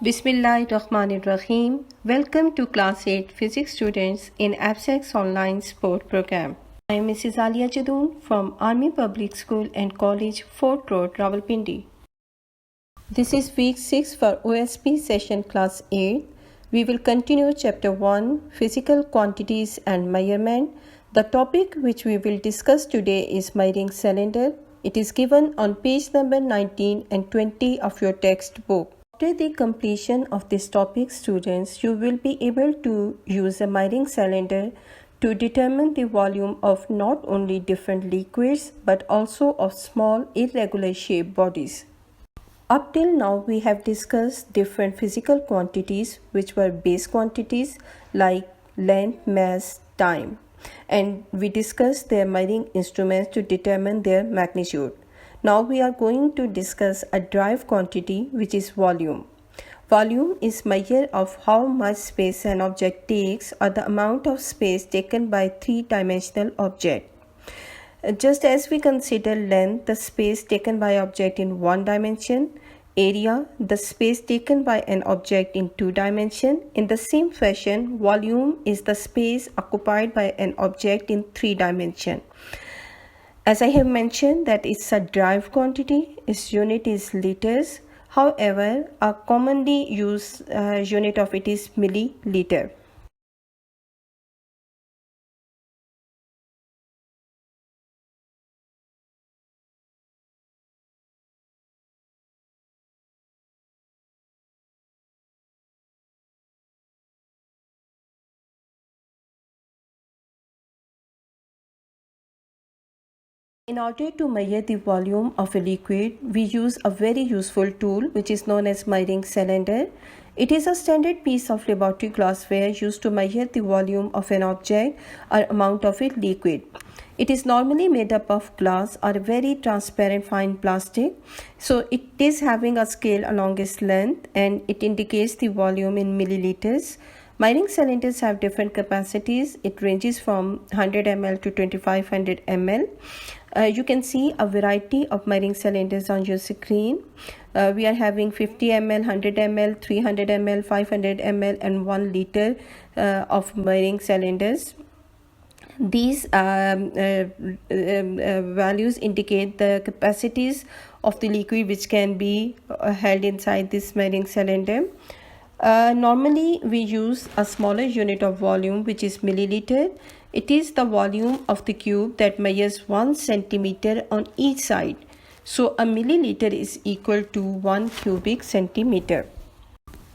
Bismillahirrahmanirrahim. Welcome to Class 8 Physics students in ABSEC's online sport program. I am Mrs. Alia Jadoon from Army Public School and College, Fort Road, Rawalpindi. This is week 6 for OSP session class 8. We will continue chapter 1, Physical Quantities and Measurement. The topic which we will discuss today is measuring cylinder. It is given on page number 19 and 20 of your textbook. After the completion of this topic, students, you will be able to use a measuring cylinder to determine the volume of not only different liquids but also of small irregular shaped bodies. Up till now, we have discussed different physical quantities which were base quantities like length, mass, time, and we discussed their measuring instruments to determine their magnitude. Now we are going to discuss a derived quantity which is volume. Volume is measure of how much space an object takes or the amount of space taken by three-dimensional object. Just as we consider length, the space taken by object in one dimension, area, the space taken by an object in two dimension, in the same fashion, volume is the space occupied by an object in three dimension. As I have mentioned that it's a derived quantity, its unit is liters. However, a commonly used unit of it is milliliter. In order to measure the volume of a liquid, we use a very useful tool which is known as measuring cylinder. It is a standard piece of laboratory glassware used to measure the volume of an object or amount of a liquid. It is normally made up of glass or very transparent fine plastic. So it is having a scale along its length and it indicates the volume in milliliters. Measuring cylinders have different capacities. It ranges from 100 ml to 2500 ml. You can see a variety of measuring cylinders on your screen. We are having 50 ml, 100 ml, 300 ml, 500 ml and 1 liter of measuring cylinders. These values indicate the capacities of the liquid which can be held inside this measuring cylinder. Normally we use a smaller unit of volume which is milliliter. It is the volume of the cube that measures 1 centimeter on each side. So a milliliter is equal to 1 cubic centimeter.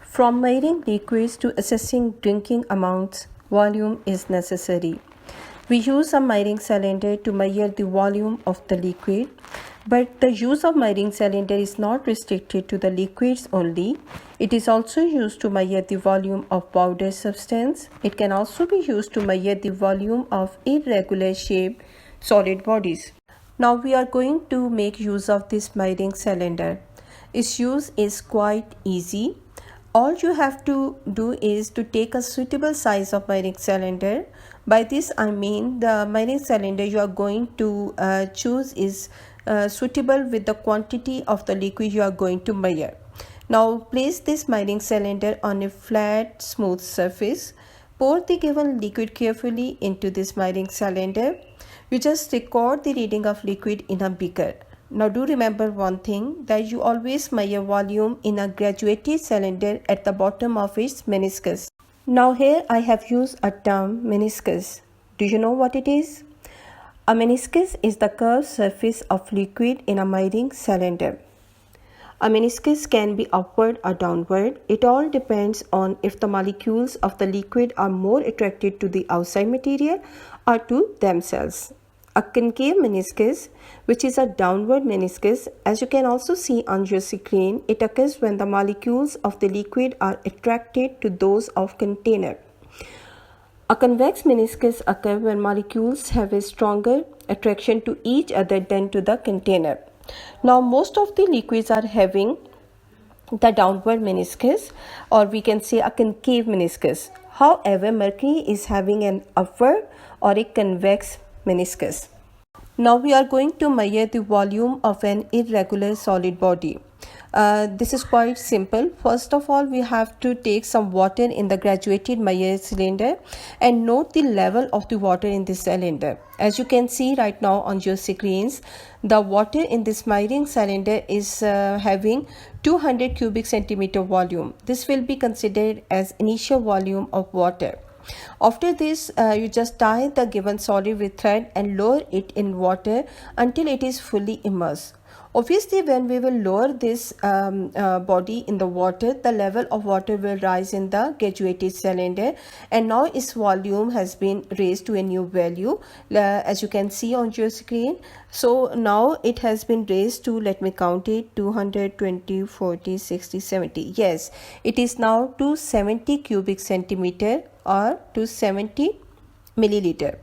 From measuring liquids to assessing drinking amounts, volume is necessary. We use a measuring cylinder to measure the volume of the liquid, but the use of measuring cylinder is not restricted to the liquids only. It is also used to measure the volume of powder substance. It can also be used to measure the volume of irregular shaped solid bodies. Now we are going to make use of this measuring cylinder. Its use is quite easy. All you have to do is to take a suitable size of measuring cylinder. By this I mean the measuring cylinder you are going to choose is suitable with the quantity of the liquid you are going to measure. Now place this measuring cylinder on a flat, smooth surface. Pour the given liquid carefully into this measuring cylinder. You just record the reading of liquid in a beaker. Now do remember one thing, that you always measure volume in a graduated cylinder at the bottom of its meniscus. Now here I have used a term meniscus. Do you know what it is? A meniscus is the curved surface of liquid in a measuring cylinder. A meniscus can be upward or downward. It all depends on if the molecules of the liquid are more attracted to the outside material or to themselves. A concave meniscus, which is a downward meniscus, as you can also see on your screen, it occurs when the molecules of the liquid are attracted to those of container. A convex meniscus occurs when molecules have a stronger attraction to each other than to the container. Now most of the liquids are having the downward meniscus, or we can say a concave meniscus. However, mercury is having an upward or a convex meniscus. Now we are going to measure the volume of an irregular solid body. This is quite simple. First of all, we have to take some water in the graduated Mayer cylinder and note the level of the water in this cylinder. As you can see right now on your screens, the water in this Meyering cylinder is having 200 cubic centimeter volume. This will be considered as initial volume of water. After this, you just tie the given solid with thread and lower it in water until it is fully immersed. Obviously, when we will lower this body in the water, the level of water will rise in the graduated cylinder, and now its volume has been raised to a new value, as you can see on your screen. So now it has been raised to, let me count it, 220, 40, 60, 70. Yes, it is now 270 cubic centimeter or 270 milliliter.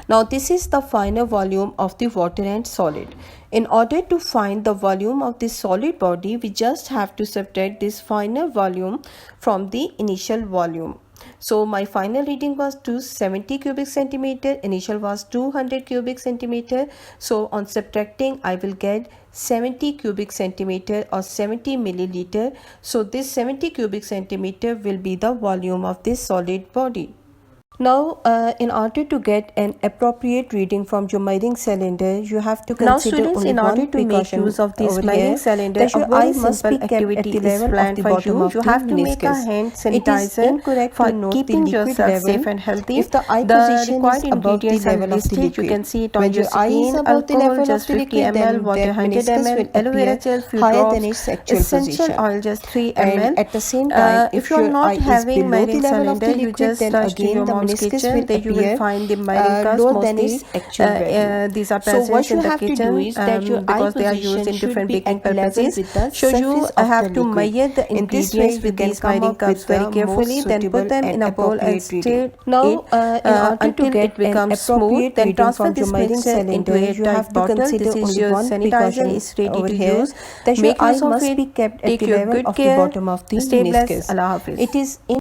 Now this is the final volume of the water and solid. In order to find the volume of this solid body, we just have to subtract this final volume from the initial volume. So my final reading was 270 cubic centimeter, initial was 200 cubic centimeter. So on subtracting, I will get 70 cubic centimeter or 70 milliliter. So this 70 cubic centimeter will be the volume of this solid body. Now, in order to get an appropriate reading from your Meyering cylinder, you have to consider in order to make use of this Meyering cylinder, that your eye must be kept activity at the is level of planned the for bottom you. of You the have to make a meniscus. hand It is sanitizer incorrect for to note keeping the liquid yourself level safe and healthy. if the eye The position required is above the ingredients are level of the listed. liquid. You can see it on When your your eye is screen. above the Alcohol level just of the 50 liquid, ml, then water that 100 meniscus ml, will aloe vera appear gel few higher drops, than its actual essential position. oil just 3 And ml. at the same time, If you are your not eye is having below the Meyering level of cylinder, the you liquid, just then rush to again your the mom's meniscus kitchen. will There you will appear find the Meyering lower than mostly. its actual value. These are So present what in you the have to kitchen do is that your eye because they are used position in should different be baking at level purposes. with the So you surface of have the to liquid. measure the In this way, ingredients you with can these come Meyering up cups with very the carefully, most then put suitable them and in a bowl and appropriate stir reading. now In order to until get it becomes an smooth. appropriate Then reading transfer from your this Meyering mixture into cylinder, a you tight have to bottle. consider This is only your one sanitizer. precaution It's ready over to here, use. that your Make eye use of must it. be kept at Take the your level good of the care. bottom of the Stay blessed. meniscus. Allah Hafiz. It is